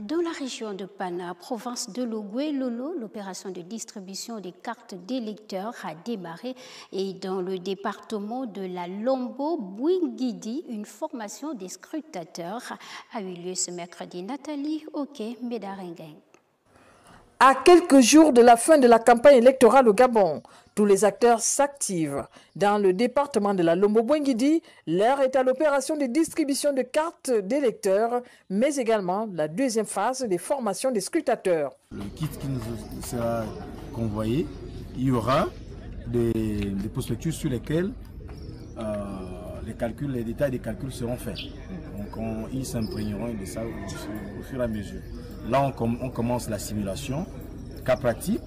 Dans la région de Pana, province de Logoué-Lolo, l'opération de distribution des cartes d'électeurs a démarré et dans le département de la Lombo-Bouingidi, une formation des scrutateurs a eu lieu ce mercredi. Nathalie Oké-Médarenguin. À quelques jours de la fin de la campagne électorale au Gabon, tous les acteurs s'activent. Dans le département de la Lombo-Bouingidi, l'heure est à l'opération de distribution de cartes d'électeurs, mais également la deuxième phase des formations des scrutateurs. Le kit qui nous sera convoyé, il y aura des prospectus sur lesquels les détails des calculs seront faits. Donc ils s'imprégneront de ça au fur et à mesure. Là, on commence la simulation, cas pratique,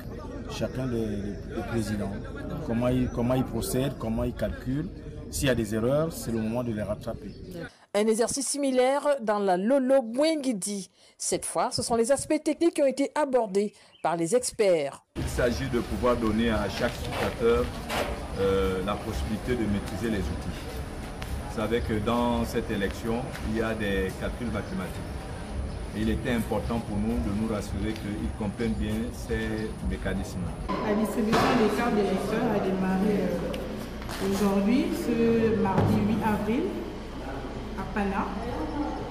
chacun des présidents. Comment ils procèdent, comment ils calculent. S'il y a des erreurs, c'est le moment de les rattraper. Un exercice similaire dans la Lolo-Bouingidi. Cette fois, ce sont les aspects techniques qui ont été abordés par les experts. Il s'agit de pouvoir donner à chaque scrutateur la possibilité de maîtriser les outils. Vous savez que dans cette élection, il y a des calculs mathématiques. Il était important pour nous de nous rassurer qu'ils comprennent bien ces mécanismes. La distribution des cartes d'électeurs a démarré aujourd'hui, ce mardi 8 avril, à Pana.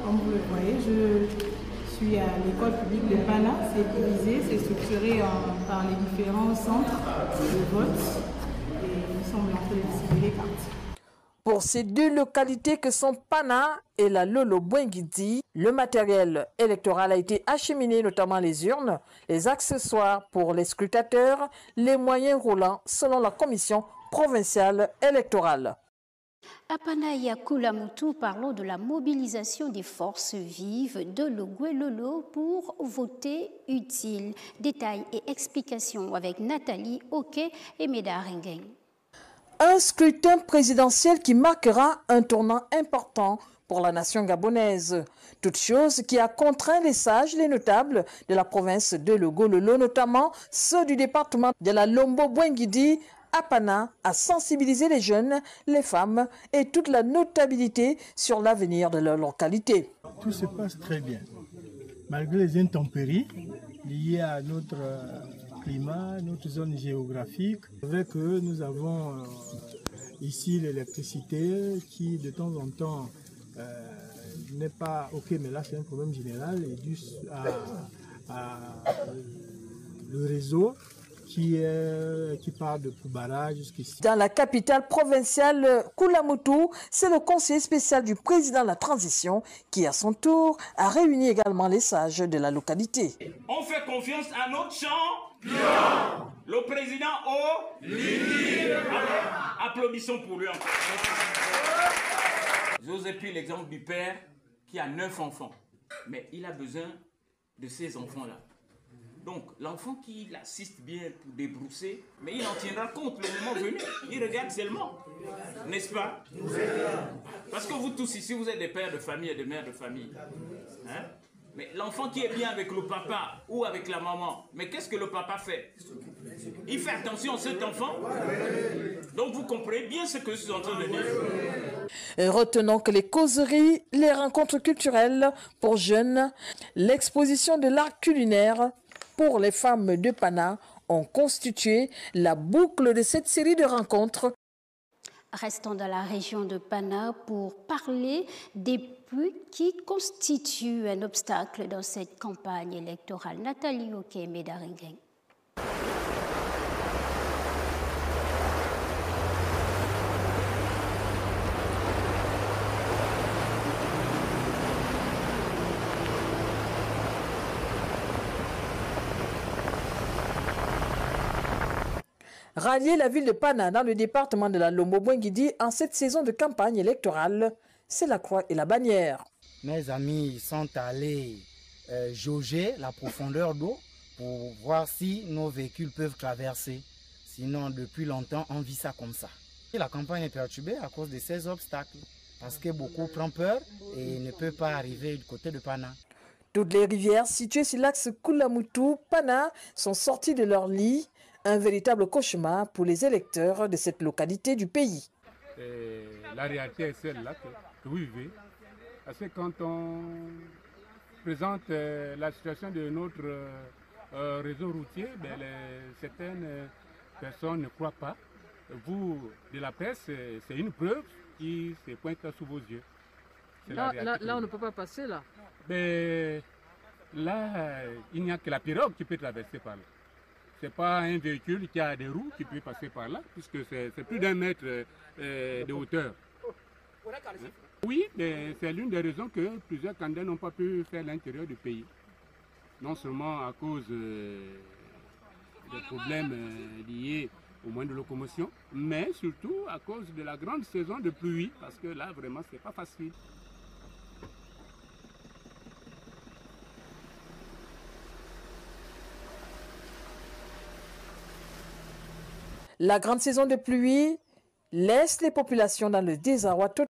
Comme vous le voyez, je suis à l'école publique de Pana. C'est divisé, c'est structuré par les différents centres de vote. Et nous sommes en train de distribuer les cartes. Pour ces deux localités que sont Pana et la Lolo-Bouingidi, le matériel électoral a été acheminé, notamment les urnes, les accessoires pour les scrutateurs, les moyens roulants selon la commission provinciale électorale. À Pana et à Koulamoutou, parlons de la mobilisation des forces vives de Logoué-Lolo pour voter utile. Détails et explications avec Nathalie Oké et Médarenguin. Un scrutin présidentiel qui marquera un tournant important pour la nation gabonaise. Toute chose qui a contraint les sages, les notables de la province de Logoué-Lolo, notamment ceux du département de la Lombo-Bouingidi, à Pana, à sensibiliser les jeunes, les femmes et toute la notabilité sur l'avenir de leur localité. Tout se passe très bien, malgré les intempéries liées à notre climat, notre zone géographique. C'est vrai que nous avons ici l'électricité qui de temps en temps n'est pas ok, mais là c'est un problème général et dû à le réseau qui part de Poubara jusqu'ici. Dans la capitale provinciale Koulamoutou, c'est le conseiller spécial du président de la transition qui, à son tour, a réuni également les sages de la localité. On fait confiance à notre champion, le président Lili. Applaudissons pour lui. Je vous ai pris l'exemple du père qui a 9 enfants, mais il a besoin de ces enfants-là. Donc, l'enfant qui l'assiste bien pour débrousser, mais il en tiendra compte le moment venu. Il regarde seulement, n'est-ce pas? Parce que vous tous ici, vous êtes des pères de famille et des mères de famille. Hein? Mais l'enfant qui est bien avec le papa ou avec la maman, mais qu'est-ce que le papa fait? Il fait attention à cet enfant. Donc, vous comprenez bien ce que je suis en train de dire. Retenons que les causeries, les rencontres culturelles pour jeunes, l'exposition de l'art culinaire pour les femmes de Pana ont constitué la boucle de cette série de rencontres. Restons dans la région de Pana pour parler des pluies qui constituent un obstacle dans cette campagne électorale. Nathalie Oké-Médarenguin. Rallier la ville de Pana dans le département de la Lombo-Bouingidi en cette saison de campagne électorale, c'est la croix et la bannière. Mes amis sont allés jauger la profondeur d'eau pour voir si nos véhicules peuvent traverser. Sinon, depuis longtemps, on vit ça comme ça. Et la campagne est perturbée à cause de ces obstacles, parce que beaucoup prennent peur et ne peuvent pas arriver du côté de Pana. Toutes les rivières situées sur l'axe Koulamoutou-Pana sont sorties de leur lit. Un véritable cauchemar pour les électeurs de cette localité du pays. La réalité est celle-là que vous vivez. Parce que quand présente la situation de notre réseau routier, certaines personnes ne croient pas. Vous, de la presse, c'est une preuve qui se pointe sous vos yeux. Là, on ne peut pas passer là. Mais là, il n'y a que la pirogue qui peut traverser par là. Ce n'est pas un véhicule qui a des roues qui peut passer par là, puisque c'est plus d'1 mètre de hauteur. Oui, mais c'est l'une des raisons que plusieurs candidats n'ont pas pu faire l'intérieur du pays. Non seulement à cause des problèmes liés au moyen de locomotion, mais surtout à cause de la grande saison de pluie, parce que là, vraiment, c'est pas facile. La grande saison de pluie laisse les populations dans le désarroi total.